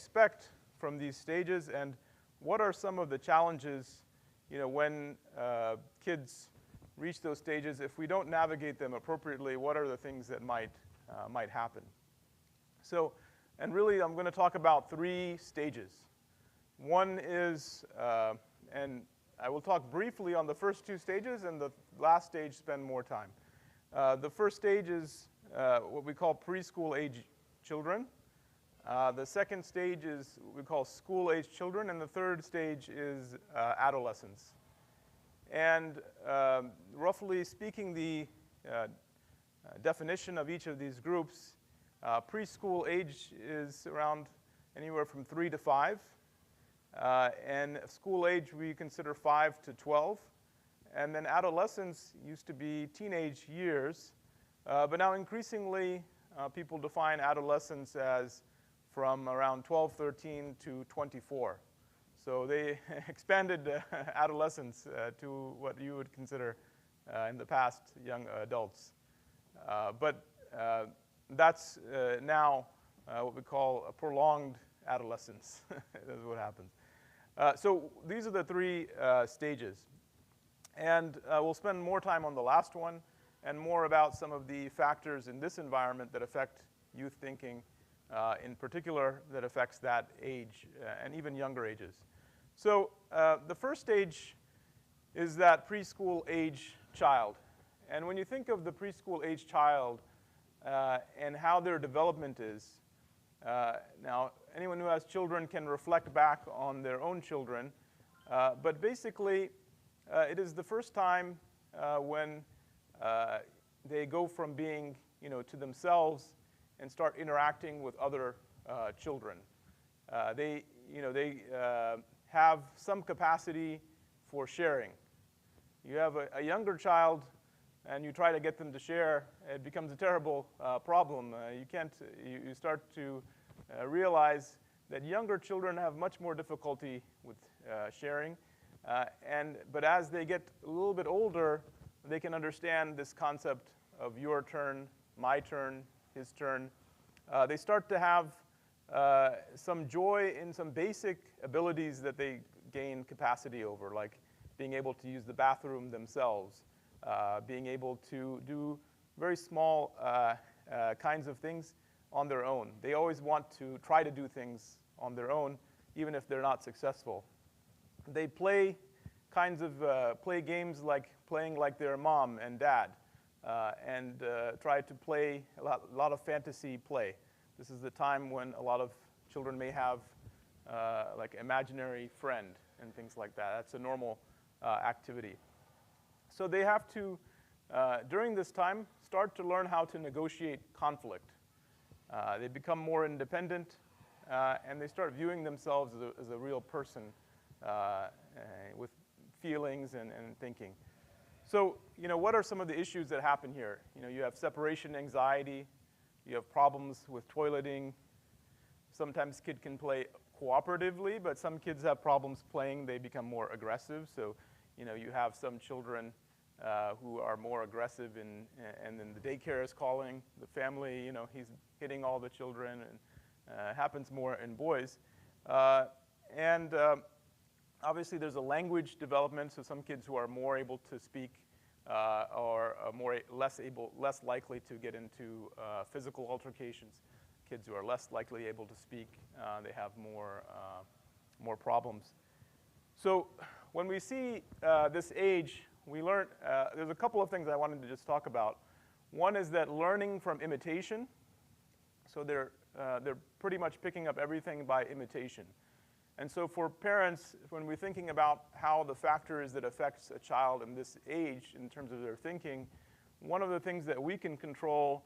expect from these stages, and what are some of the challenges, when kids reach those stages? If we don't navigate them appropriately, what are the things that might happen? So, and really, I'm going to talk about 3 stages. One is, and I will talk briefly on the first 2 stages, and the last stage spend more time. The first stage is what we call preschool-age children. The second stage is what we call school-age children, and the third stage is adolescence. And roughly speaking, the definition of each of these groups, preschool age is around anywhere from 3 to 5. And school age we consider 5 to 12. And then adolescence used to be teenage years. But now increasingly people define adolescence as from around 12, 13 to 24. So they expanded adolescence to what you would consider in the past young adults. But that's now what we call a prolonged adolescence. That's what happens. So these are the 3 stages. And we'll spend more time on the last one and more about some of the factors in this environment that affect youth thinking, in particular that affects that age and even younger ages. So the first stage is that preschool age child. And when you think of the preschool age child and how their development is, now anyone who has children can reflect back on their own children, but basically it is the first time when they go from being, to themselves and start interacting with other children. They have some capacity for sharing. You have a younger child and you try to get them to share, it becomes a terrible problem. You start to realize that younger children have much more difficulty with sharing. But as they get a little bit older, they can understand this concept of your turn, my turn, his turn. They start to have some joy in some basic abilities that they gain capacity over, like being able to use the bathroom themselves, being able to do very small kinds of things on their own. They always want to try to do things on their own, even if they're not successful. They play play games like playing like their mom and dad, and try to play a lot of fantasy play. This is the time when a lot of children may have like imaginary friend and things like that. That's a normal activity. So they have to, during this time, start to learn how to negotiate conflict. They become more independent, and they start viewing themselves as a real person with feelings and thinking. So, what are some of the issues that happen here? You have separation anxiety, you have problems with toileting. Sometimes kids can play cooperatively, but some kids have problems playing. They become more aggressive. So, you have some children who are more aggressive, and then the daycare is calling. The family, he's hitting all the children, and happens more in boys. Obviously, there's a language development, so some kids who are more able to speak are less likely to get into physical altercations. Kids who are less likely able to speak, they have more problems. So when we see this age, we learn, there's a couple of things I wanted to just talk about. One is that learning from imitation. So they're pretty much picking up everything by imitation. And so for parents, when we're thinking about how the factors that affects a child in this age in terms of their thinking, one of the things that we can control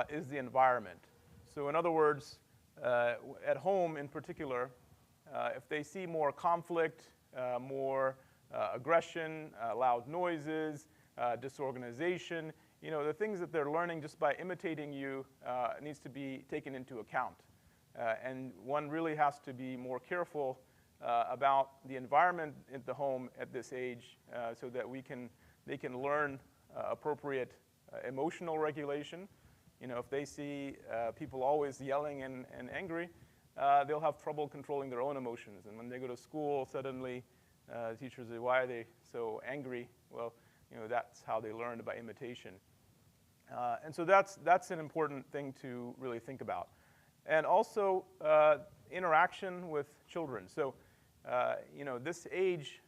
is the environment. So in other words, at home in particular, if they see more conflict, more aggression, loud noises, disorganization, the things that they're learning just by imitating you needs to be taken into account. And one really has to be more careful about the environment in the home at this age so that they can learn appropriate emotional regulation. If they see people always yelling and angry, they'll have trouble controlling their own emotions. And when they go to school, suddenly teachers say, why are they so angry? Well, that's how they learned, by imitation. And so that's an important thing to really think about. And also interaction with children. So, this age,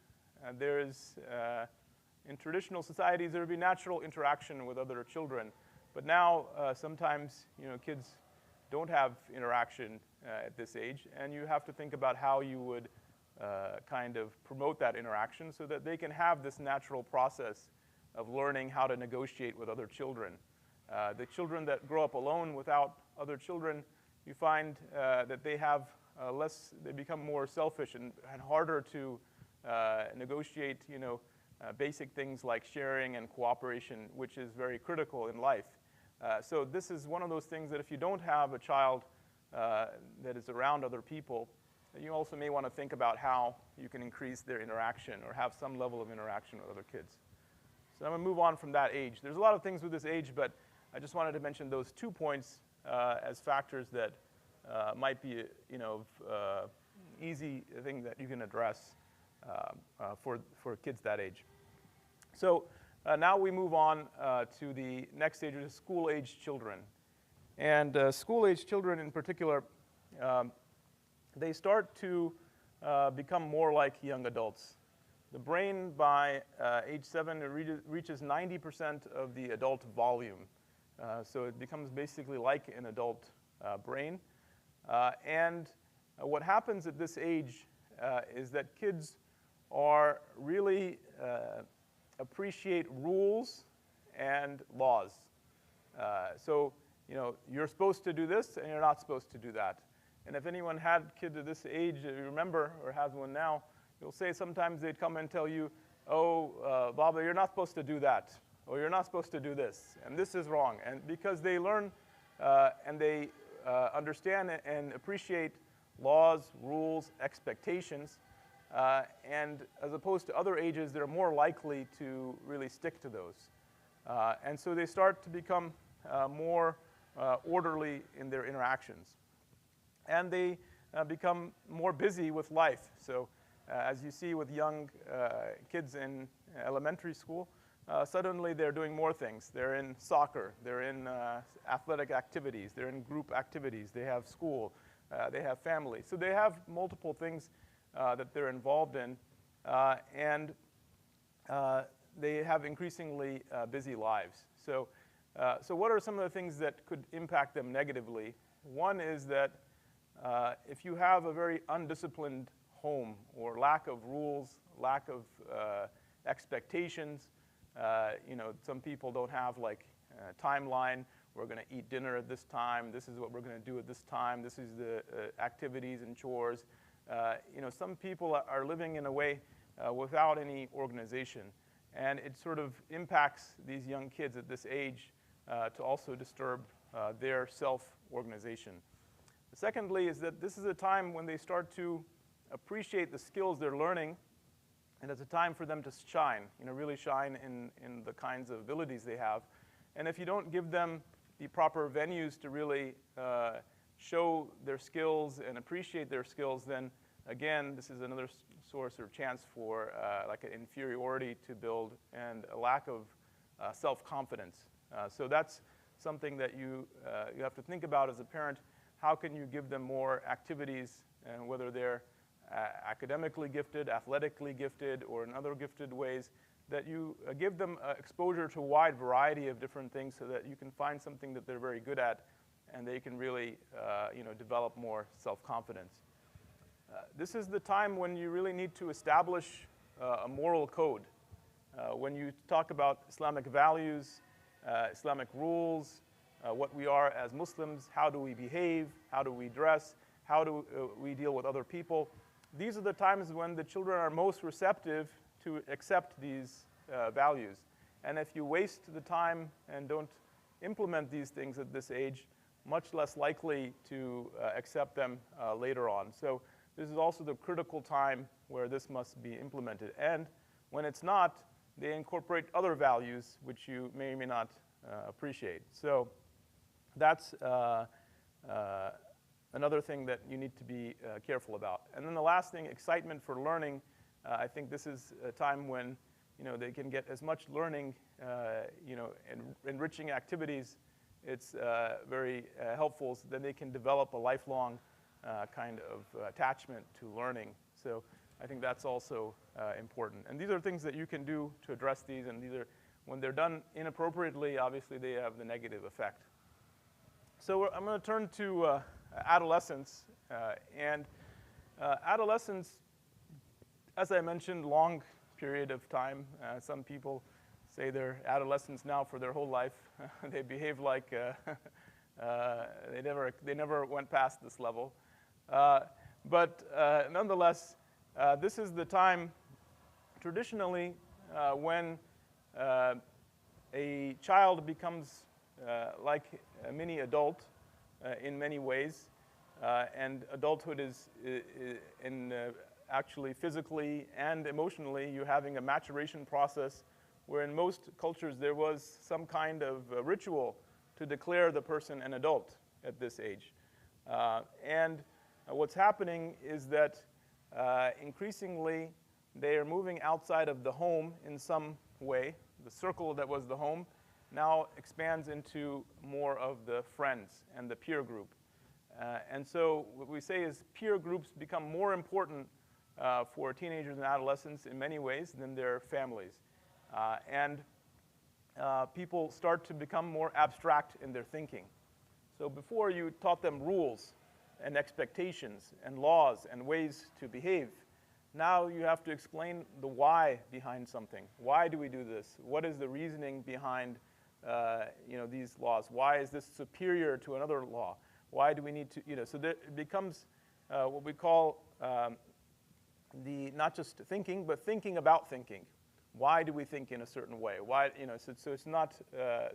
in traditional societies, there would be natural interaction with other children. But now, sometimes, kids don't have interaction at this age, and you have to think about how you would kind of promote that interaction so that they can have this natural process of learning how to negotiate with other children. The children that grow up alone without other children, you find that they have they become more selfish and harder to negotiate, basic things like sharing and cooperation, which is very critical in life. So this is one of those things that if you don't have a child that is around other people, you also may want to think about how you can increase their interaction or have some level of interaction with other kids. So I'm going to move on from that age. There's a lot of things with this age, but I just wanted to mention those 2 points as factors that might be, easy thing that you can address for kids that age. So now we move on to the next stage, which is school-age children. And school-age children in particular, they start to become more like young adults. The brain by age 7 reaches 90% of the adult volume. So it becomes basically like an adult brain. And what happens at this age is that kids are really appreciate rules and laws. So, you're supposed to do this and you're not supposed to do that. And if anyone had kids at this age, you remember, or has one now, you'll say sometimes they'd come and tell you, oh, Baba, you're not supposed to do that, or you're not supposed to do this, and this is wrong. And because they learn and they understand and appreciate laws, rules, expectations, and as opposed to other ages, they're more likely to really stick to those. And so they start to become more orderly in their interactions. And they become more busy with life. So as you see with young kids in elementary school, suddenly they're doing more things. They're in soccer, they're in athletic activities, they're in group activities, they have school, they have family. So they have multiple things that they're involved in, and they have increasingly busy lives. So what are some of the things that could impact them negatively? One is that if you have a very undisciplined home, or lack of rules, lack of expectations, some people don't have like a timeline. We're going to eat dinner at this time. This is what we're going to do at this time. This is the activities and chores. Some people are living in a way without any organization. And it sort of impacts these young kids at this age to also disturb their self-organization. Secondly is that this is a time when they start to appreciate the skills they're learning, and it's a time for them to shine, really shine in the kinds of abilities they have. And if you don't give them the proper venues to really show their skills and appreciate their skills, then again, this is another source or chance for like an inferiority to build and a lack of self-confidence. So that's something that you have to think about as a parent. How can you give them more activities, and whether they're academically gifted, athletically gifted, or in other gifted ways, that you give them exposure to a wide variety of different things so that you can find something that they're very good at and they can really develop more self-confidence. This is the time when you really need to establish a moral code. When you talk about Islamic values, Islamic rules, what we are as Muslims, how do we behave, how do we dress, how do we deal with other people, these are the times when the children are most receptive to accept these values. And if you waste the time and don't implement these things at this age, much less likely to accept them later on. So this is also the critical time where this must be implemented. And when it's not, they incorporate other values which you may or may not appreciate. So that's another thing that you need to be careful about. And then the last thing, excitement for learning. I think this is a time when they can get as much learning, and enriching activities. It's very helpful so that they can develop a lifelong kind of attachment to learning. So I think that's also important. And these are things that you can do to address these, and when they're done inappropriately, obviously they have the negative effect. So I'm going to turn to adolescence. Adolescence, as I mentioned, long period of time. Some people say they're adolescents now for their whole life. They behave like they never went past this level. But nonetheless, this is the time traditionally when a child becomes like a mini adult in many ways, and adulthood is actually physically and emotionally, you're having a maturation process where in most cultures there was some kind of ritual to declare the person an adult at this age. And what's happening is that increasingly they are moving outside of the home in some way. The circle that was the home now expands into more of the friends and the peer group. And so what we say is peer groups become more important for teenagers and adolescents in many ways than their families. And people start to become more abstract in their thinking. So before you taught them rules and expectations and laws and ways to behave, now you have to explain the why behind something. Why do we do this? What is the reasoning behind these laws? Why is this superior to another law? Why do we need to, so that it becomes what we call not just thinking, but thinking about thinking. Why do we think in a certain way? Why, so it's not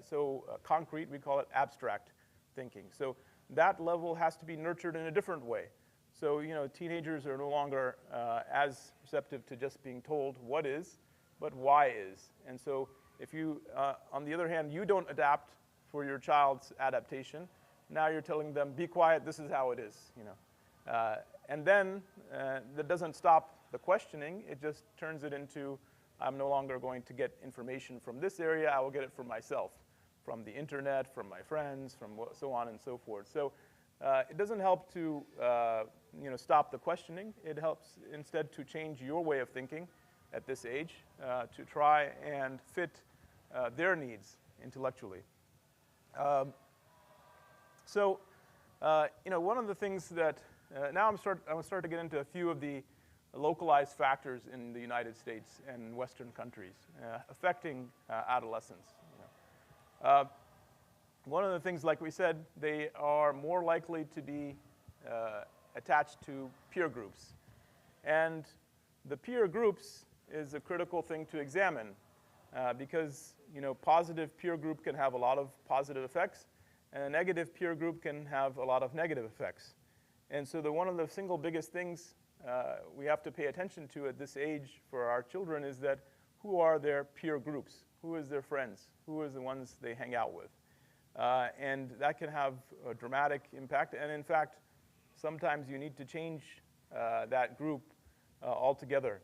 so concrete. We call it abstract thinking. So that level has to be nurtured in a different way. So, teenagers are no longer as receptive to just being told what is, but why is. And so if you, on the other hand, you don't adapt for your child's adaptation, now you're telling them, be quiet, this is how it is, And then that doesn't stop the questioning. It just turns it into, I'm no longer going to get information from this area. I will get it from myself, from the internet, from my friends, from so on and so forth. So it doesn't help to stop the questioning. It helps instead to change your way of thinking at this age to try and fit their needs intellectually. One of the things that now I'm start to get into a few of the localized factors in the United States and Western countries affecting adolescence. One of the things, like we said, they are more likely to be attached to peer groups. And the peer groups is a critical thing to examine because positive peer group can have a lot of positive effects, and a negative peer group can have a lot of negative effects. And so one of the single biggest things we have to pay attention to at this age for our children is that who are their peer groups? Who is their friends? Who is the ones they hang out with? And that can have a dramatic impact. And in fact, sometimes you need to change that group altogether.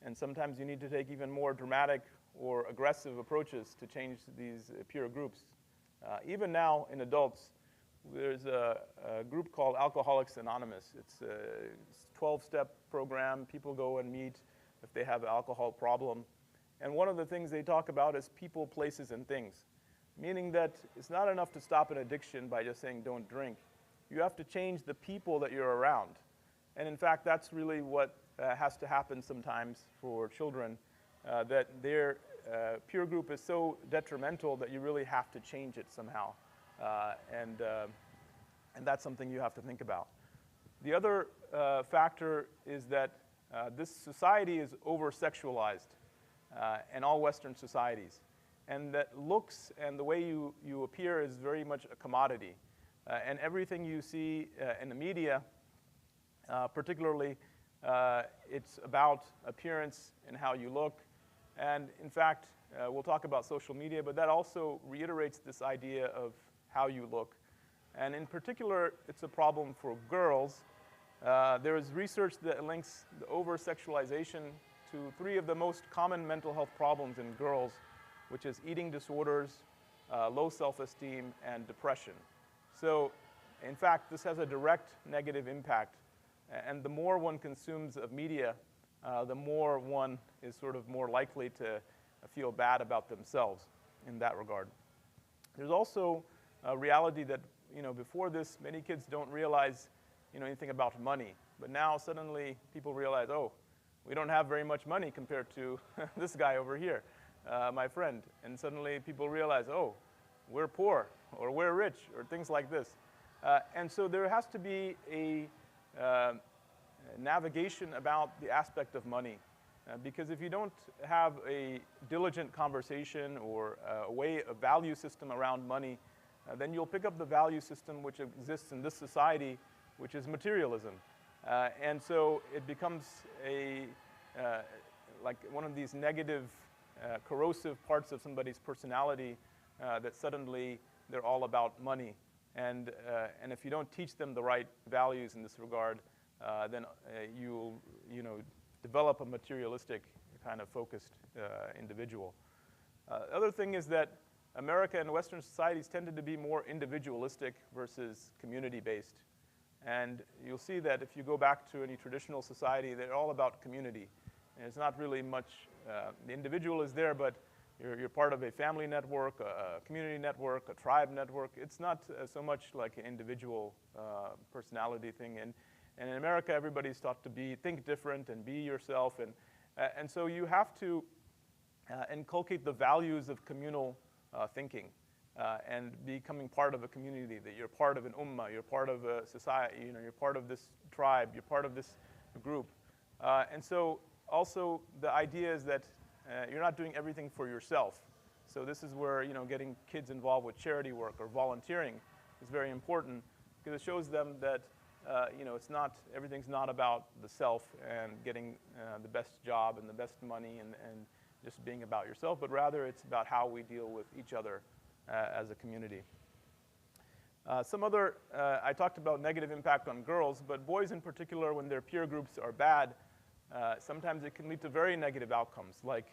And sometimes you need to take even more dramatic or aggressive approaches to change these peer groups. Even now in adults, there's a group called Alcoholics Anonymous. It's a 12-step program. People go and meet if they have an alcohol problem. And one of the things they talk about is people, places, and things, meaning that it's not enough to stop an addiction by just saying don't drink. You have to change the people that you're around. And in fact, that's really what has to happen sometimes for children, that their peer group is so detrimental that you really have to change it somehow. And that's something you have to think about. The other factor is that this society is over-sexualized in all Western societies. And that looks and the way you appear is very much a commodity. And everything you see in the media, particularly, it's about appearance and how you look. And in fact, we'll talk about social media, but that also reiterates this idea of how you look. And in particular, it's a problem for girls. There is research that links the over-sexualization to 3 of the most common mental health problems in girls, which is eating disorders, low self-esteem, and depression. So, in fact, this has a direct negative impact. And the more one consumes of media, the more one is sort of more likely to feel bad about themselves in that regard. There's also a reality that, before this, many kids don't realize, anything about money. But now suddenly people realize, oh, we don't have very much money compared to this guy over here, my friend. And suddenly people realize, oh, we're poor, or we're rich, or things like this. And so there has to be a navigation about the aspect of money. Because if you don't have a diligent conversation or a value system around money, then you'll pick up the value system which exists in this society, which is materialism. And so it becomes like one of these negative, corrosive parts of somebody's personality that suddenly they're all about money. And if you don't teach them the right values in this regard, then you'll develop a materialistic kind of focused individual. The other thing is that America and Western societies tended to be more individualistic versus community-based. And you'll see that if you go back to any traditional society, they're all about community. And it's not really much, the individual is there, but you're part of a family network, a community network, a tribe network. It's not so much like an individual personality thing. And in America, everybody's taught to think different and be yourself. And so you have to inculcate the values of communal thinking and becoming part of a community, that you're part of an ummah, you're part of a society, you're part of this tribe, you're part of this group. And so also the idea is that you're not doing everything for yourself. So this is where getting kids involved with charity work or volunteering is very important, because it shows them that everything's not about the self and getting the best job and the best money and just being about yourself, but rather it's about how we deal with each other as a community. I talked about negative impact on girls, but boys in particular, when their peer groups are bad, sometimes it can lead to very negative outcomes, like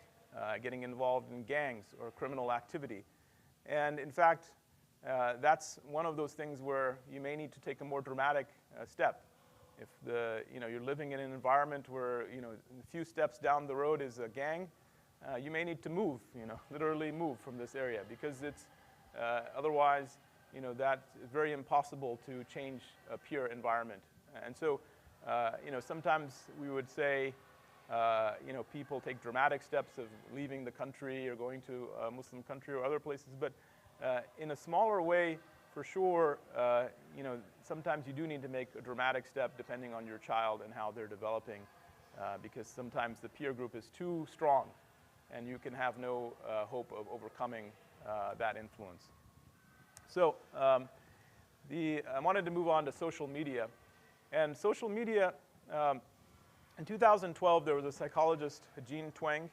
getting involved in gangs or criminal activity. And in fact, that's one of those things where you may need to take a more dramatic step. If you're living in an environment where a few steps down the road is a gang, you may need to move, literally move from this area, because it's otherwise, that is very impossible to change a peer environment. And so, sometimes we would say, people take dramatic steps of leaving the country or going to a Muslim country or other places, but in a smaller way, for sure, sometimes you do need to make a dramatic step depending on your child and how they're developing, because sometimes the peer group is too strong and you can have no hope of overcoming that influence. So I wanted to move on to social media. And social media, in 2012, there was a psychologist, Jean Twenge.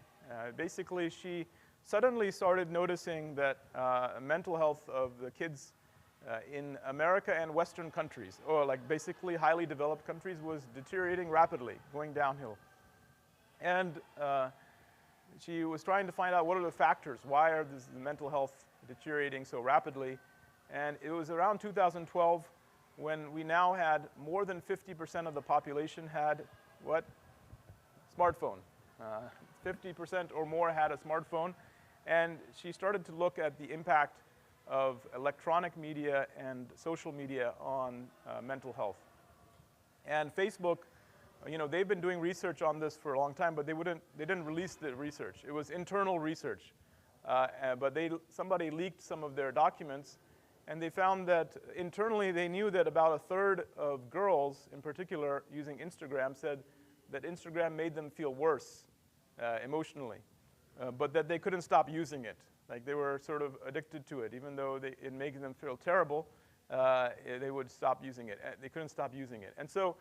Basically, she suddenly started noticing that mental health of the kids in America and Western countries, or like basically highly developed countries, was deteriorating rapidly, going downhill. And she was trying to find out what are the factors, why are the mental health deteriorating so rapidly. And it was around 2012 when we now had more than 50% of the population had what? Smartphone. 50% or more had a smartphone. And she started to look at the impact of electronic media and social media on mental health. And Facebook, they've been doing research on this for a long time, but they didn't release the research. It was internal research. But somebody leaked some of their documents, and they found that internally they knew that about a third of girls, in particular, using Instagram, said that Instagram made them feel worse emotionally, but that they couldn't stop using it. Like they were sort of addicted to it. Even though it made them feel terrible, they would stop using it. They couldn't stop using it. And so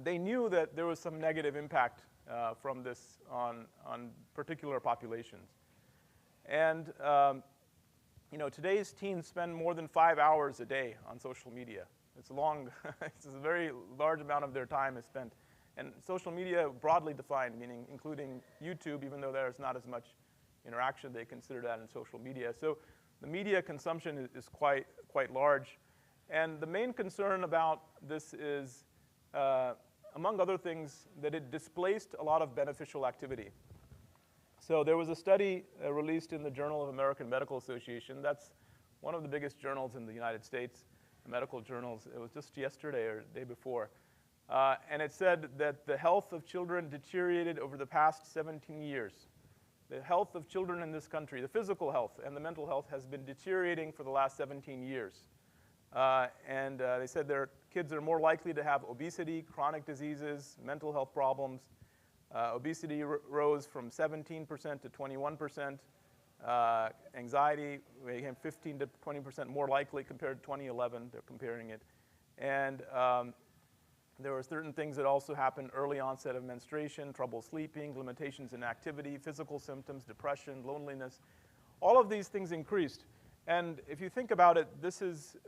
they knew that there was some negative impact from this on particular populations. And You know, today's teens spend more than 5 hours a day on social media. It's long, it's a very large amount of their time is spent. And social media, broadly defined, meaning including YouTube, even though there's not as much interaction, they consider that in social media. So the media consumption is quite large. And the main concern about this is, among other things, that it displaced a lot of beneficial activity. So there was a study released in the Journal of American Medical Association. That's one of the biggest journals in the United States, medical journals. It was just yesterday or the day before. And it said that the health of children deteriorated over the past 17 years. The health of children in this country, the physical health and the mental health, has been deteriorating for the last 17 years. They said their kids are more likely to have obesity, chronic diseases, mental health problems. Obesity rose from 17% to 21%. Anxiety became 15 to 20% more likely compared to 2011. They're comparing it. And there were certain things that also happened: early onset of menstruation, trouble sleeping, limitations in activity, physical symptoms, depression, loneliness. All of these things increased. And if you think about it,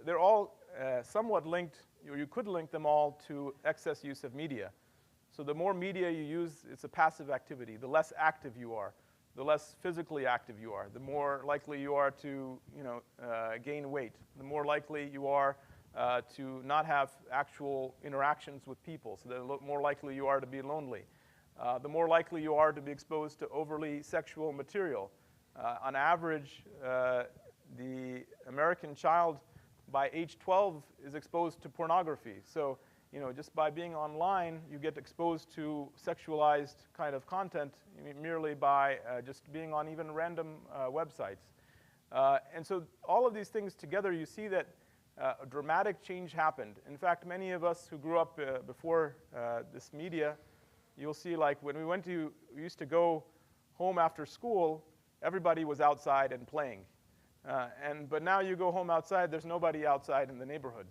they're all somewhat linked, or you could link them all to excess use of media. So the more media you use, it's a passive activity. The less active you are, the less physically active you are, the more likely you are to gain weight, the more likely you are to not have actual interactions with people, so the more likely you are to be lonely. The more likely you are to be exposed to overly sexual material. On average, the American child by age 12 is exposed to pornography. So, just by being online, you get exposed to sexualized kind of content merely by just being on even random websites. And so all of these things together, you see that a dramatic change happened. In fact, many of us who grew up before this media, you'll see, like, when we used to go home after school, everybody was outside and playing. But now you go home outside, there's nobody outside in the neighborhood.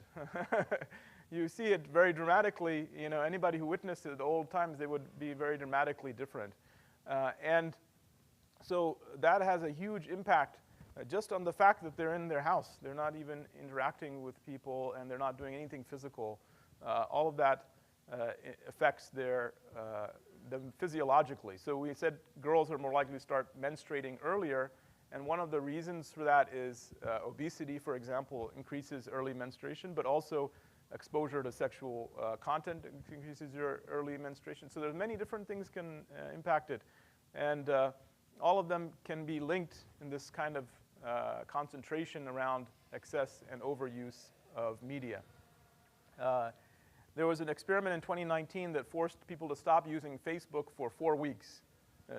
You see it very dramatically. Anybody who witnessed it at old times, they would be very dramatically different. And so that has a huge impact just on the fact that they're in their house. They're not even interacting with people, and they're not doing anything physical. All of that affects them physiologically. So we said girls are more likely to start menstruating earlier, and one of the reasons for that is obesity, for example, increases early menstruation, but also exposure to sexual content increases your early menstruation. So there's many different things can impact it. And all of them can be linked in this kind of concentration around excess and overuse of media. There was an experiment in 2019 that forced people to stop using Facebook for 4 weeks,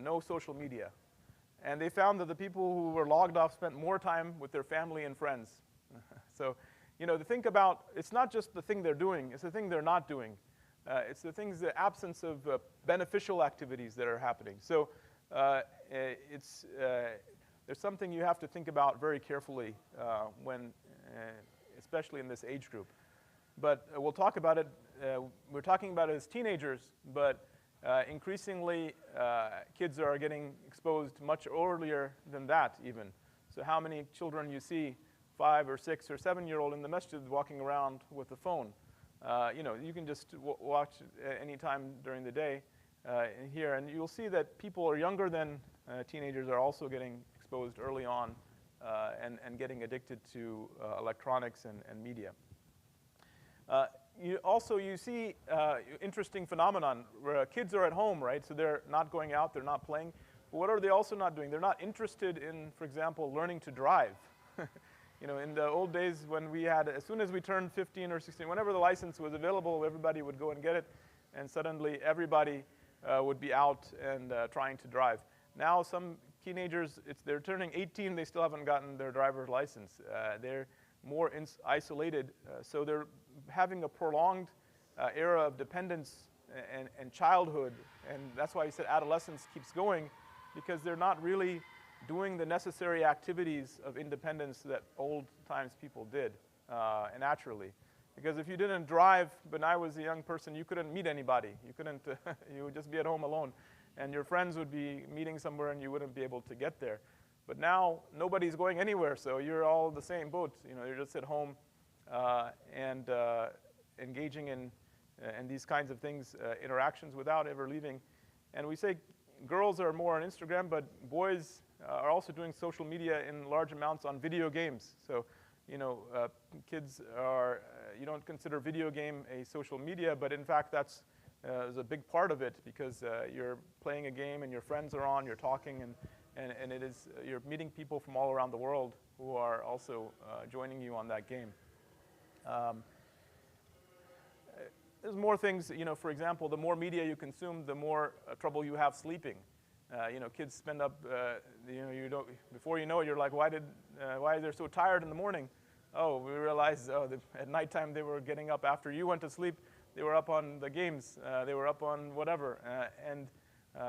no social media. And they found that the people who were logged off spent more time with their family and friends. So, to think about, it's not just the thing they're doing, it's the thing they're not doing. It's the absence of beneficial activities that are happening. So there's something you have to think about very carefully especially in this age group. But we'll talk about it. We're talking about it as teenagers, but increasingly kids are getting exposed much earlier than that even. So how many children you see, 5 or 6 or 7-year-old in the masjid walking around with a phone? You can just watch any time during the day here, and you'll see that people are younger than teenagers are also getting exposed early on and getting addicted to electronics and media. You see interesting phenomenon where kids are at home, right? So they're not going out, they're not playing. But what are they also not doing? They're not interested in, for example, learning to drive. In the old days when we had, as soon as we turned 15 or 16, whenever the license was available, everybody would go and get it, and suddenly everybody would be out and trying to drive. Now some teenagers, they're turning 18, they still haven't gotten their driver's license. They're more isolated, so they're having a prolonged era of dependence and childhood, and that's why he said adolescence keeps going, because they're not really doing the necessary activities of independence that old times people did naturally. Because if you didn't drive when I was a young person, you couldn't meet anybody. You couldn't, you would just be at home alone. And your friends would be meeting somewhere and you wouldn't be able to get there. But now nobody's going anywhere, so you're all in the same boat. You're just at home and engaging in these kinds of things, interactions without ever leaving. And we say girls are more on Instagram, but boys are also doing social media in large amounts on video games. So, kids are, you don't consider video game a social media, but in fact that's is a big part of it, because you're playing a game and your friends are on, you're talking, and it is, you're meeting people from all around the world who are also joining you on that game. There's more things, for example, the more media you consume, the more trouble you have sleeping. Kids spend up, before you know it, you're like, why are they so tired in the morning? Oh, we realized at nighttime they were getting up after you went to sleep. They were up on the games. They were up on whatever. And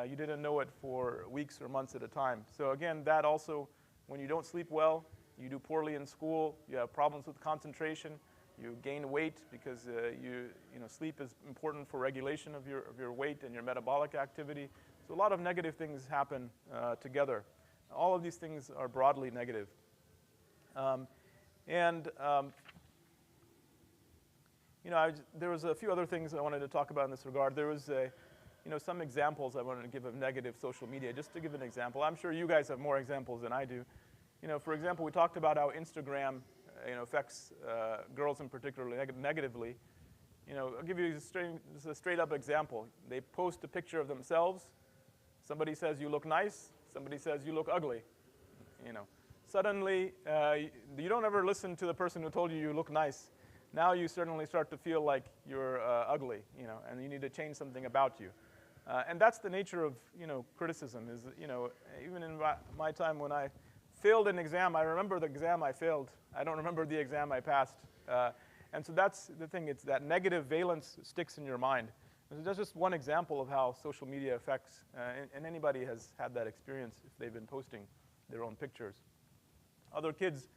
you didn't know it for weeks or months at a time. So again, that also, when you don't sleep well, you do poorly in school, you have problems with concentration, you gain weight because sleep is important for regulation of your weight and your metabolic activity. So a lot of negative things happen together. All of these things are broadly negative. There was a few other things I wanted to talk about in this regard. There was some examples I wanted to give of negative social media, just to give an example. I'm sure you guys have more examples than I do. For example, we talked about how Instagram affects girls in particular negatively. I'll give you a straight up example. They post a picture of themselves. Somebody says you look nice. Somebody says you look ugly. Suddenly, you don't ever listen to the person who told you look nice. Now you certainly start to feel like you're ugly, and you need to change something about you. And that's the nature of, criticism. Is even in my time when I failed an exam, I remember the exam I failed. I don't remember the exam I passed. And so that's the thing. It's that negative valence sticks in your mind. And that's just one example of how social media affects, and anybody has had that experience if they've been posting their own pictures. Other kids,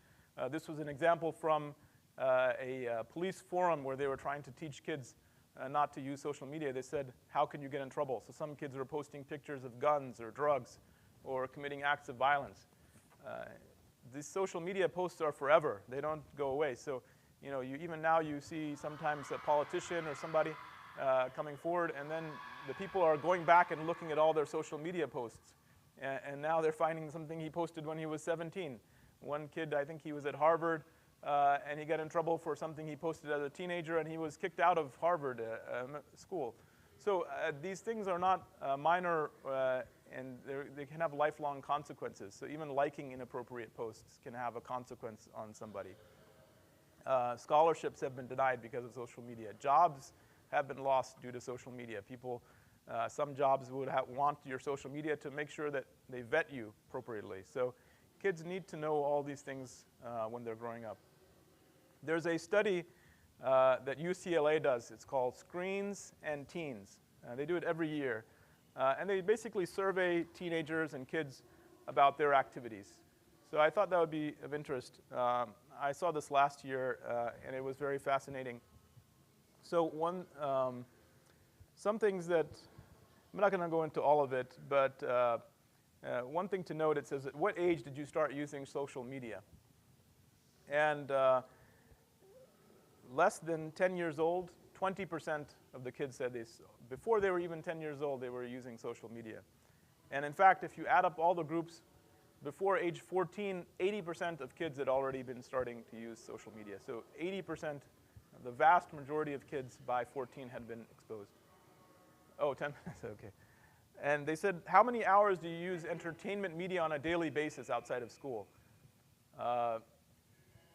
this was an example from a police forum where they were trying to teach kids not to use social media. They said, how can you get in trouble? So some kids were posting pictures of guns or drugs or committing acts of violence. These social media posts are forever. They don't go away. So, even now you see sometimes a politician or somebody coming forward, and then the people are going back and looking at all their social media posts. And now they're finding something he posted when he was 17. One kid, I think he was at Harvard, and he got in trouble for something he posted as a teenager, and he was kicked out of Harvard school. So these things are not minor, and they can have lifelong consequences. So even liking inappropriate posts can have a consequence on somebody. Scholarships have been denied because of social media. Jobs have been lost due to social media. People, some jobs would want your social media to make sure that they vet you appropriately. So kids need to know all these things when they're growing up. There's a study that UCLA does. It's called Screens and Teens. They do it every year. And they basically survey teenagers and kids about their activities. So I thought that would be of interest. I saw this last year, and it was very fascinating. So some things that, I'm not going to go into all of it, but one thing to note, it says, at what age did you start using social media? And less than 10 years old, 20% of the kids said this. Before they were even 10 years old, they were using social media. And in fact, if you add up all the groups, before age 14, 80% of kids had already been starting to use social media. So 80%, the vast majority of kids by 14 had been exposed. Oh, 10 minutes, okay. And they said, how many hours do you use entertainment media on a daily basis outside of school?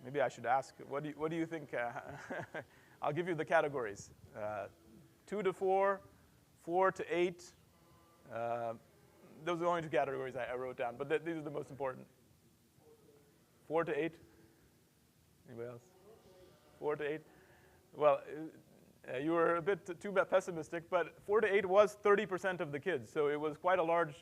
Maybe I should ask, what do you think? I'll give you the categories. 2 to 4, 4 to 8. Those are the only two categories I wrote down, but these are the most important. 4 to 8? Anybody else? 4 to 8? Well, you were a bit too pessimistic, but 4 to 8 was 30% of the kids, so it was quite a large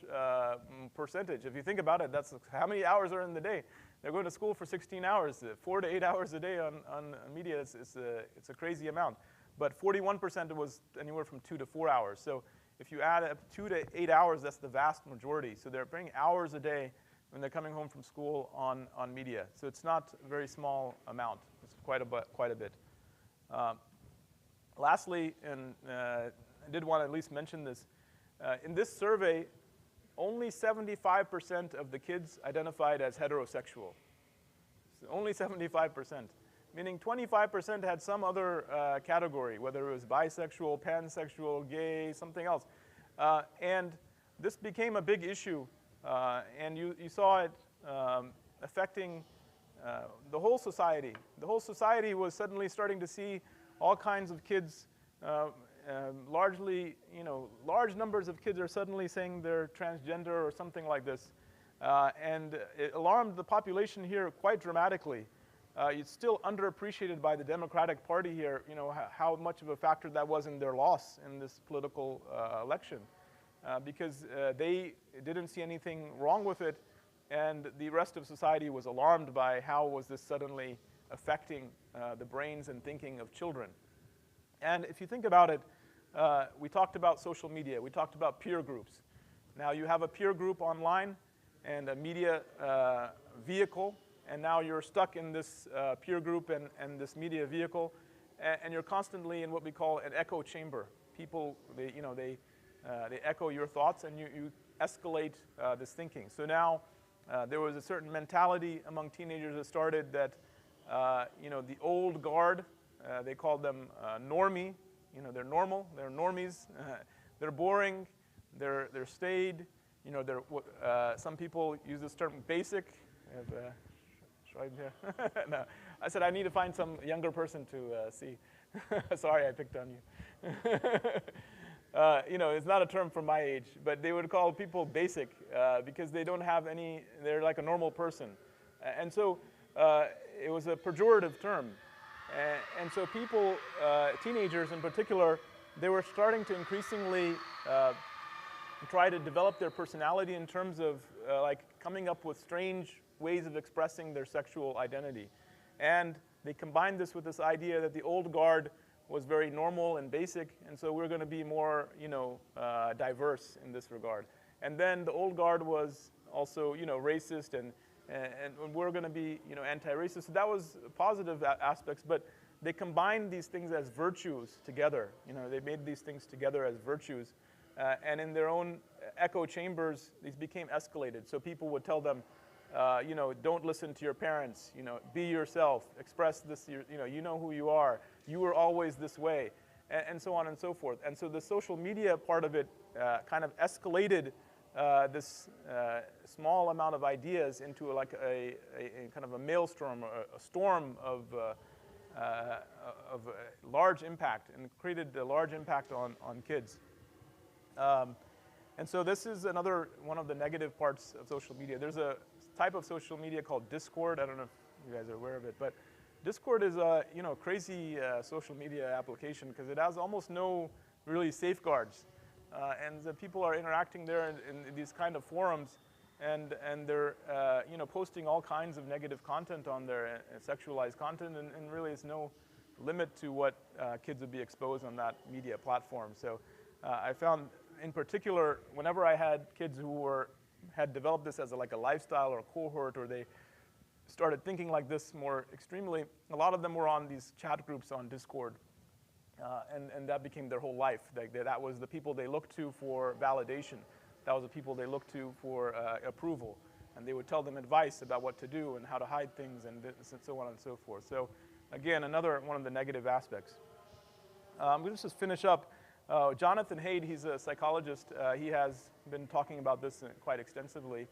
percentage. If you think about it, that's how many hours are in the day. They're going to school for 16 hours. 4 to 8 hours a day on media, it's a crazy amount. But 41% was anywhere from 2 to 4 hours. So if you add up 2 to 8 hours, that's the vast majority. So they're bringing hours a day when they're coming home from school on media. So it's not a very small amount. It's quite a bit. Lastly, and I did want to at least mention this, in this survey, only 75% of the kids identified as heterosexual. So only 75%, meaning 25% had some other category, whether it was bisexual, pansexual, gay, something else. And this became a big issue, and you saw it affecting the whole society. The whole society was suddenly starting to see all kinds of kids, largely, large numbers of kids are suddenly saying they're transgender or something like this. And it alarmed the population here quite dramatically. It's still underappreciated by the Democratic Party here, how much of a factor that was in their loss in this political election. Because they didn't see anything wrong with it, and the rest of society was alarmed by how was this suddenly affecting the brains and thinking of children. And if you think about it, we talked about social media, we talked about peer groups. Now you have a peer group online and a media vehicle, and now you're stuck in this peer group and this media vehicle, and you're constantly in what we call an echo chamber. People, they echo your thoughts, and you escalate this thinking. So now there was a certain mentality among teenagers that started that, the old guard, they called them normie. They're normal, they're normies, they're boring, they're staid. Some people use this term basic. No, I said I need to find some younger person to see. Sorry, I picked on you. It's not a term from my age, but they would call people basic because they don't have any, they're like a normal person. And so it was a pejorative term. And so people, teenagers in particular, they were starting to increasingly try to develop their personality in terms of like coming up with strange ways of expressing their sexual identity. And they combined this with this idea that the old guard was very normal and basic, and so we're going to be more, diverse in this regard. And then the old guard was also, racist, and we're going to be, anti-racist. So that was positive aspects, but they combined these things as virtues together. They made these things together as virtues, and in their own echo chambers, these became escalated. So people would tell them, don't listen to your parents. Be yourself. Express this. You know who you are. You were always this way, and so on and so forth. And so the social media part of it kind of escalated this small amount of ideas into like a kind of a maelstrom, or a storm of large impact, and created a large impact on kids. And so this is another one of the negative parts of social media. There's a type of social media called Discord. I don't know if you guys are aware of it, but Discord is a crazy social media application because it has almost no really safeguards. And the people are interacting there in these kind of forums, and they're posting all kinds of negative content on there, sexualized content, and really there's no limit to what kids would be exposed on that media platform. So I found, in particular, whenever I had kids who had developed this as like a lifestyle or a cohort, or they started thinking like this more extremely, a lot of them were on these chat groups on Discord. And that became their whole life. That was the people they looked to for validation. That was the people they looked to for approval. And they would tell them advice about what to do and how to hide things and so on and so forth. So again, another one of the negative aspects. I'm going to just finish up. Jonathan Haidt, he's a psychologist. He has been talking about this quite extensively.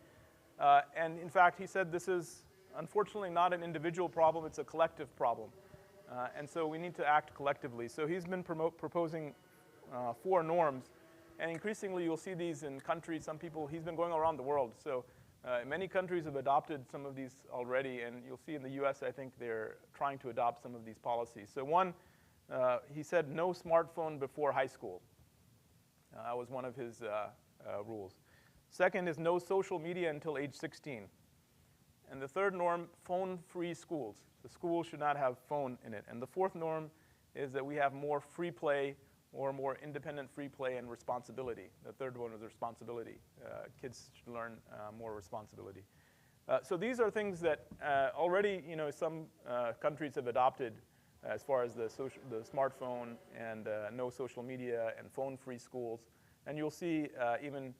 And in fact, he said this is unfortunately not an individual problem, it's a collective problem. And so we need to act collectively. So he's been proposing 4 norms. And increasingly, you'll see these in countries. Some people, he's been going around the world. So many countries have adopted some of these already. And you'll see in the US, I think they're trying to adopt some of these policies. So one, he said no smartphone before high school. That was one of his rules. Second is no social media until age 16. And the third norm, phone-free schools. The school should not have phone in it. And the fourth norm is that we have more free play, or more independent free play and responsibility. The third one is responsibility. Kids should learn more responsibility. So these are things that already, some countries have adopted as far as the smartphone and no social media and phone-free schools. And you'll see even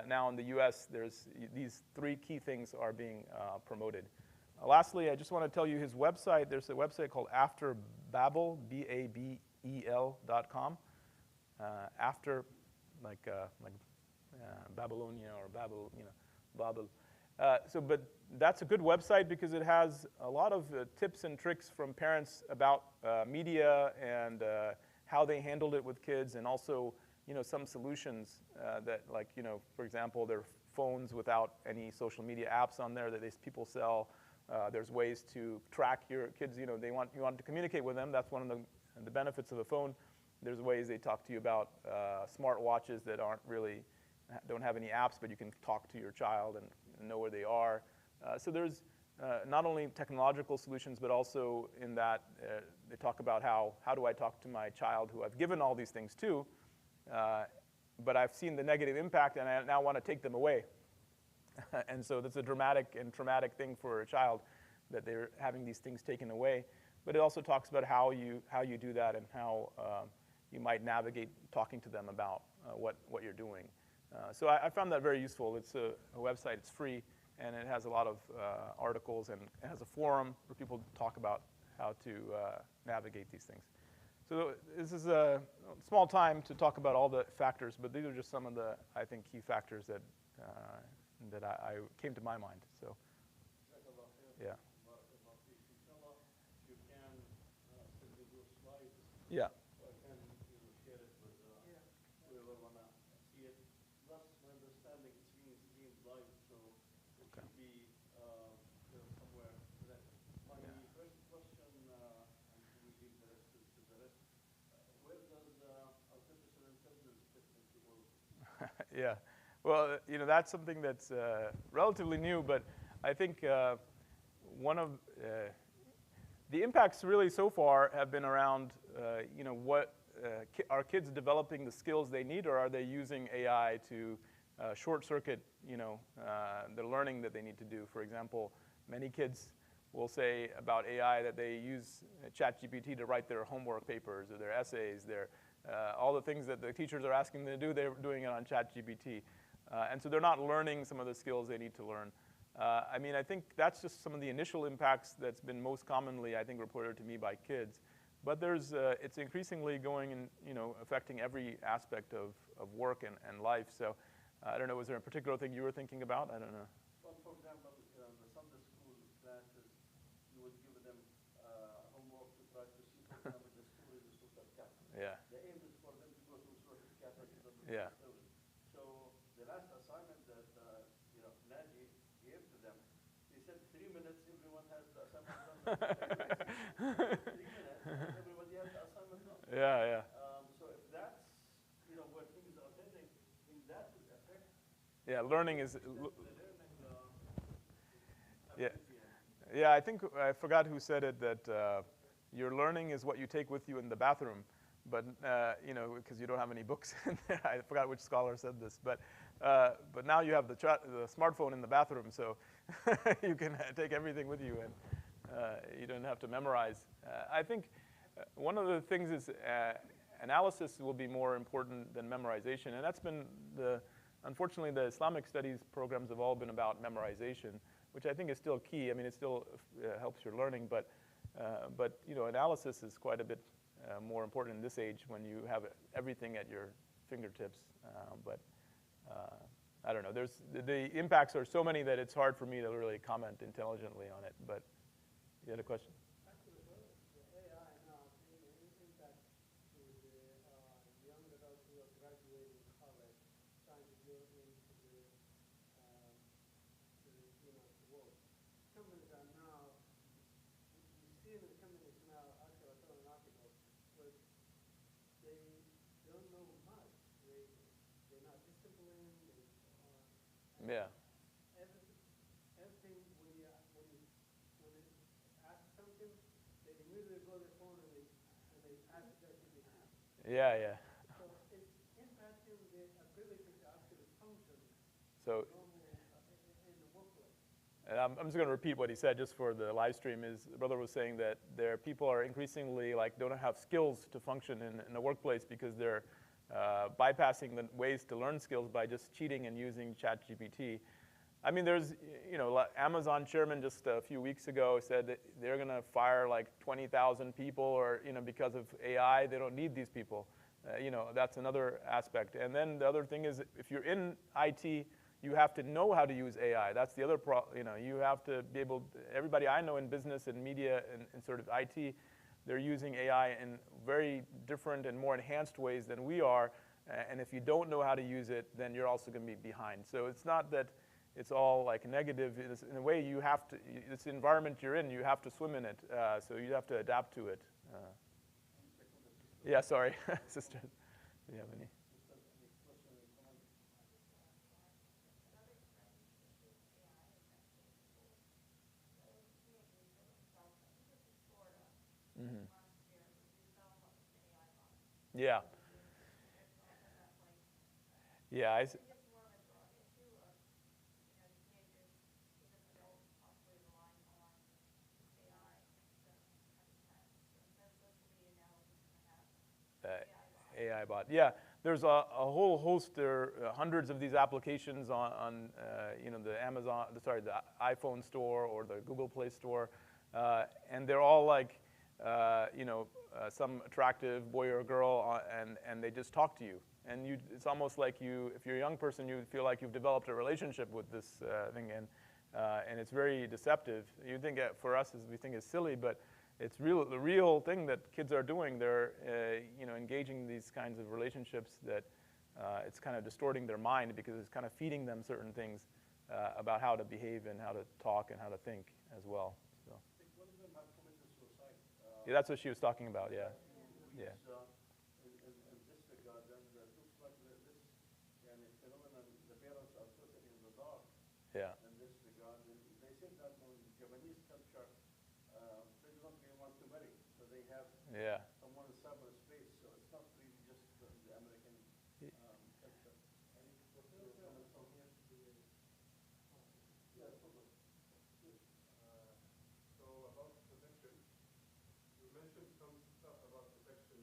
now in the US, there's these three key things are being promoted. Lastly, I just want to tell you his website. There's a website called AfterBabel, BABEL.com. After, like Babylonia or Babel, Babel. But that's a good website because it has a lot of tips and tricks from parents about media and how they handled it with kids, and also, some solutions that, like, for example, there are phones without any social media apps on there that these people sell. There's ways to track your kids. You want to communicate with them. That's one of the benefits of a phone. There's ways they talk to you about smart watches that don't have any apps, but you can talk to your child and know where they are. So there's not only technological solutions, but also in that they talk about how do I talk to my child who I've given all these things to, but I've seen the negative impact and I now want to take them away. And so that's a dramatic and traumatic thing for a child that they're having these things taken away. But it also talks about how you do that and how you might navigate talking to them about what you're doing. So I found that very useful. It's a website, it's free, and it has a lot of articles, and it has a forum where people talk about how to navigate these things. So this is a small time to talk about all the factors, but these are just some of the, I think, key factors that I came to my mind. So, yeah. Yeah. Yeah, well, that's something that's relatively new, but I think one of the impacts really so far have been around, what are kids developing the skills they need, or are they using AI to short circuit, the learning that they need to do? For example, many kids will say about AI that they use ChatGPT to write their homework papers or their essays, all the things that the teachers are asking them to do, they're doing it on ChatGPT. And so they're not learning some of the skills they need to learn. I think that's just some of the initial impacts that's been most commonly, I think, reported to me by kids. But it's increasingly going and, affecting every aspect of work and life. So I don't know, was there a particular thing you were thinking about? I don't know. Well, for example, the Sunday school classes, you would give them homework to try to see, for example, the school is a super cat. Yeah. The aim is for them to go to a super cat. Yeah. So the last assignment that Naji gave to them, he said 3 minutes, everyone has the assignment done. 3 minutes, everybody has the assignment done. Yeah, yeah. So if that's where things are heading, that would affect. Yeah, learning is. Yeah. Yeah, I think I forgot who said it, that your learning is what you take with you in the bathroom, but because you don't have any books in there. I forgot which scholar said this, but now you have the smartphone in the bathroom, so you can take everything with you, and you don't have to memorize. I think one of the things is analysis will be more important than memorization, and that's been unfortunately, the Islamic studies programs have all been about memorization, which I think is still key. It still helps your learning, but analysis is quite a bit more important in this age when you have everything at your fingertips. I don't know. The impacts are so many that it's hard for me to really comment intelligently on it. But you had a question? Yeah. Everything when you ask something, they immediately go to the phone and they ask ChatGPT. Yeah, yeah. So it's impacting the ability to actually function so, normal in the workplace. And I'm just going to repeat what he said just for the live stream. Is the brother was saying that people are increasingly like don't have skills to function in the workplace because they're bypassing the ways to learn skills by just cheating and using ChatGPT. I mean, there's, Amazon chairman just a few weeks ago said that they're going to fire like 20,000 people or, because of AI, they don't need these people. That's another aspect. And then the other thing is if you're in IT, you have to know how to use AI. That's the other you have to be able, everybody I know in business and media and sort of IT, they're using AI in very different and more enhanced ways than we are. And if you don't know how to use it, then you're also going to be behind. So it's not that it's all like negative. In a way, you have to, it's the environment you're in, you have to swim in it. So you have to adapt to it. Yeah, sorry, sister. Do you have any? Mm-hmm. Yeah. Yeah. AI bot. Yeah, there's a whole host. There are hundreds of these applications on the Amazon, the iPhone store or the Google Play Store, and they're all like, some attractive boy or girl, and they just talk to you. And it's almost like if you're a young person, you feel like you've developed a relationship with this thing, and it's very deceptive. You think for us, we think it's silly, but it's the real thing that kids are doing. They're engaging in these kinds of relationships that it's kind of distorting their mind because it's kind of feeding them certain things about how to behave and how to talk and how to think as well. So. I think one of them have committed suicide. Yeah, that's what she was talking about. Yeah. Yeah. In this regard, then it looks like this phenomenon, the parents are totally in the dark. Yeah. In this regard, and they say that in Japanese culture, they don't really want to marry, so they have someone in cyberspace. So it's not really just the American culture. Any comments on here? Yeah, totally. So about protection, you mentioned some stuff about protection,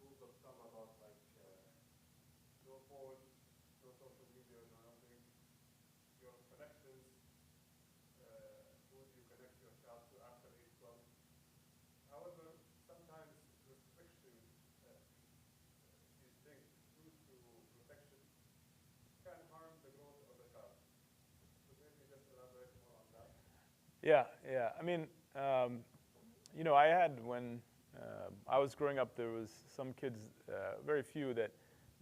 rules of thumb about like no phone, no social media, no nothing. Your connections, who do you connect your child to after age 12? However, sometimes restriction, these things due to protection, can harm the growth of the child. Could maybe just elaborate more on that? Yeah, yeah. I mean, I had when I was growing up, there was some kids, very few, that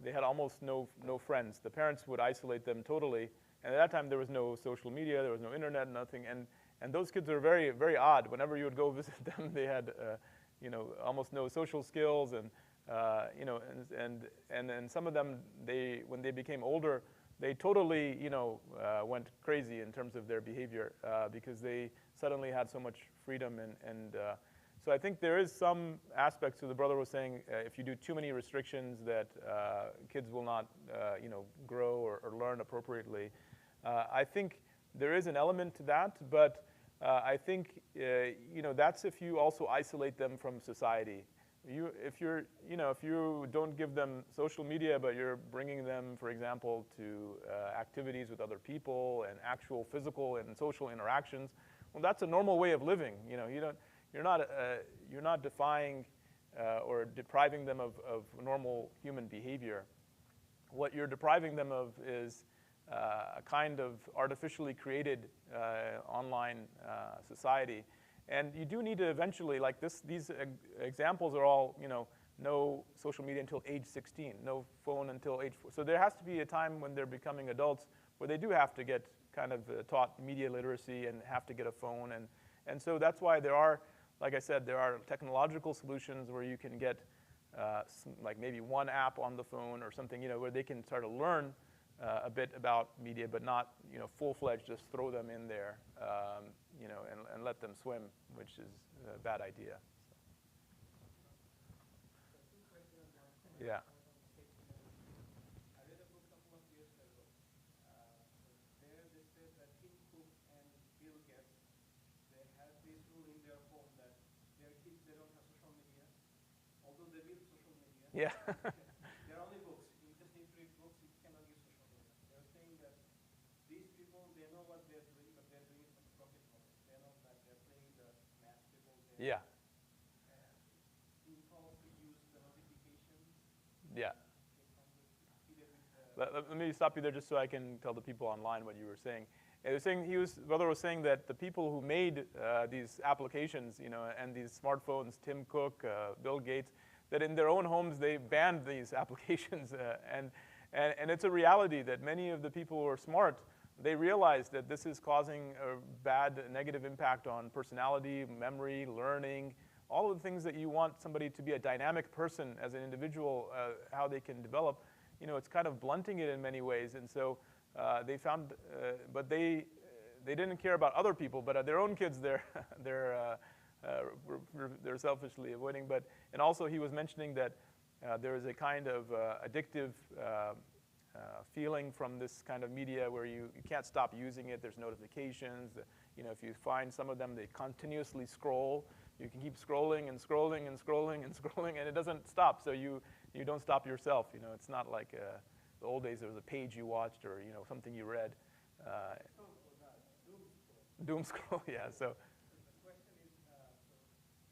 they had almost no friends. The parents would isolate them totally, and at that time there was no social media, there was no internet, nothing, and those kids were very, very odd. Whenever you would go visit them, they had, almost no social skills, and and some of them, when they became older, they totally, went crazy in terms of their behavior because they suddenly had so much freedom, and so I think there is some aspects to the brother was saying, if you do too many restrictions, that kids will not, grow or learn appropriately. I think there is an element to that, but I think, that's if you also isolate them from society. If you don't give them social media, but you're bringing them, for example, to activities with other people and actual physical and social interactions, well, that's a normal way of living. You're not defying or depriving them of normal human behavior. What you're depriving them of is a kind of artificially created online society. And you do need to eventually, like these examples are all, no social media until age 16, no phone until age 4. So there has to be a time when they're becoming adults where they do have to get kind of taught media literacy and have to get a phone. And so that's why there are, like I said, there are technological solutions where you can get like maybe one app on the phone or something, where they can start to learn a bit about media, but not, full-fledged, just throw them in there, and let them swim, which is a bad idea. Yeah. I read a book a couple of years ago. There they said that Tim Cook and Yeah. They're only books. You just need to read books. You cannot use social media. They're saying that these people, they know what they're doing, but they're doing it for profit motive. They know that they're playing the mass people. Yeah. You can also use the notifications. Yeah. They come with, either with the Let me stop you there just so I can tell the people online what you were saying. It was saying brother was saying that the people who made these applications, and these smartphones, Tim Cook, Bill Gates, that in their own homes they banned these applications, and it's a reality that many of the people who are smart, they realize that this is causing a bad negative impact on personality, memory, learning, all of the things that you want somebody to be a dynamic person as an individual, how they can develop. It's kind of blunting it in many ways, and so they found, but they didn't care about other people, but their own kids, they're selfishly avoiding. And also he was mentioning that there is a kind of addictive feeling from this kind of media where you can't stop using it. There's notifications. If you find some of them, they continuously scroll. You can keep scrolling and scrolling and scrolling and scrolling, and it doesn't stop. So you don't stop yourself. It's not like the old days there was a page you watched or something you read. Doom scroll, yeah. So. The question is,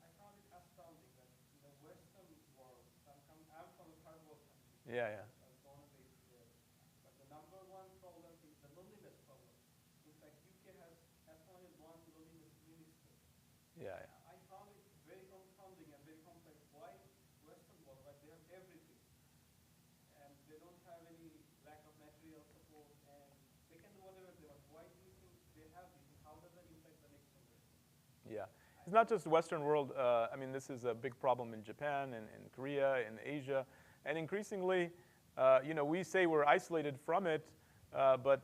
I found it astounding that in the Western world, I'm from a third world country. Yeah, yeah. I was born and raised there. But the number one problem is the loneliness problem. In fact, UK has appointed one loneliness minister. Yeah, yeah. I found it very confounding and very complex. Why Western world, like they have everything, and they don't have any lack of material support, and they can do whatever they want. Why do you think they have this, and how does that impact the next generation? Yeah. It's not just the Western world. I mean, this is a big problem in Japan and in Korea, in Asia. And increasingly, we say we're isolated from it, but,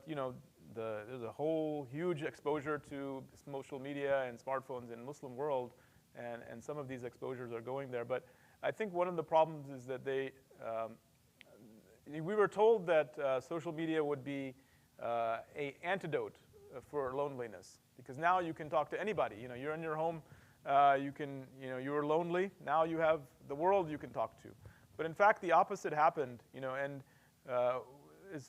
there's a whole huge exposure to social media and smartphones in the Muslim world, and some of these exposures are going there. But I think one of the problems is that we were told that social media would be an antidote for loneliness, because now you can talk to anybody. You're in your home, you were lonely. Now you have the world you can talk to. But in fact, the opposite happened. And it's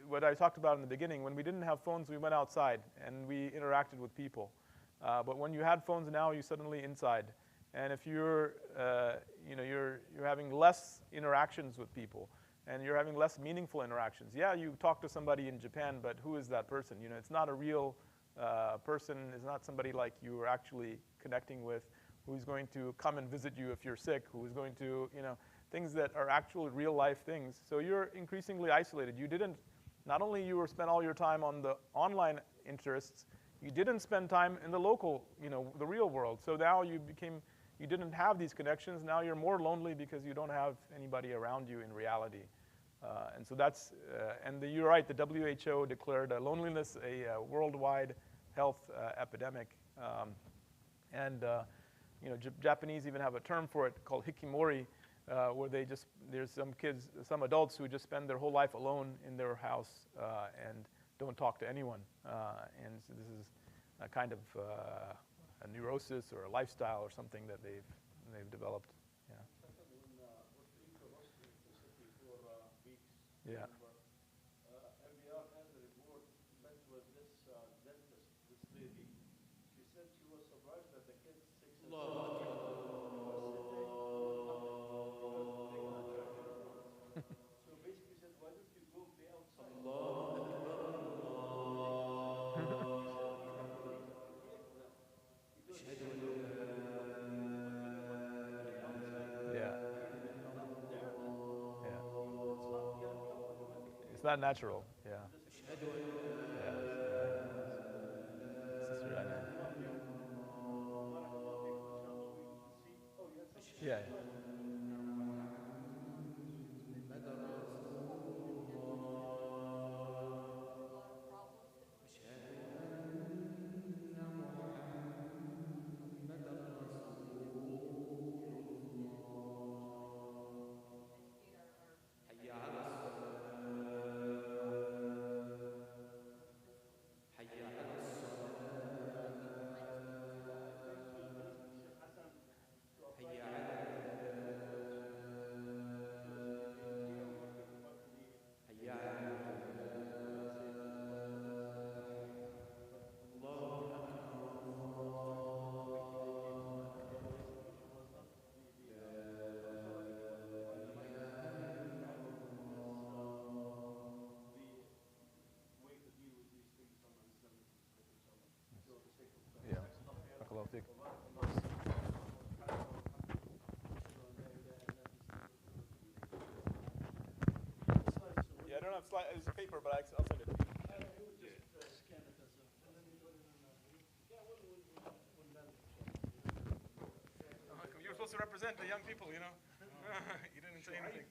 what I talked about in the beginning. When we didn't have phones, we went outside and we interacted with people. But when you had phones, now you're suddenly inside. And if you're having less interactions with people, and you're having less meaningful interactions. Yeah, you talk to somebody in Japan, but who is that person? It's not a real person. It's not somebody like you are actually connecting with, who's going to come and visit you if you're sick, who's going to, things that are actual real life things. So you're increasingly isolated. Not only you spent all your time on the online interests, you didn't spend time in the local, the real world. So now you didn't have these connections. Now you're more lonely because you don't have anybody around you in reality. And so that's, you're right, the WHO declared loneliness a worldwide health epidemic. Japanese even have a term for it called hikimori, where there's some adults who just spend their whole life alone in their house and don't talk to anyone. And so this is a kind of a neurosis or a lifestyle or something that they've developed. Yeah. Second, in Puerto Rico, hosting the city for weeks. Yeah. MBR has a report, met with this dentist, this lady. She said she was surprised that the kids 6 and 7 was sitting so basically said, why don't you go play outside? It's not natural, yeah. Yeah. Sister Anna. Yeah. thick. Yeah, I don't have slide. It's paper, but I'll send it to you. You're supposed to represent the young people, you know. You didn't say anything.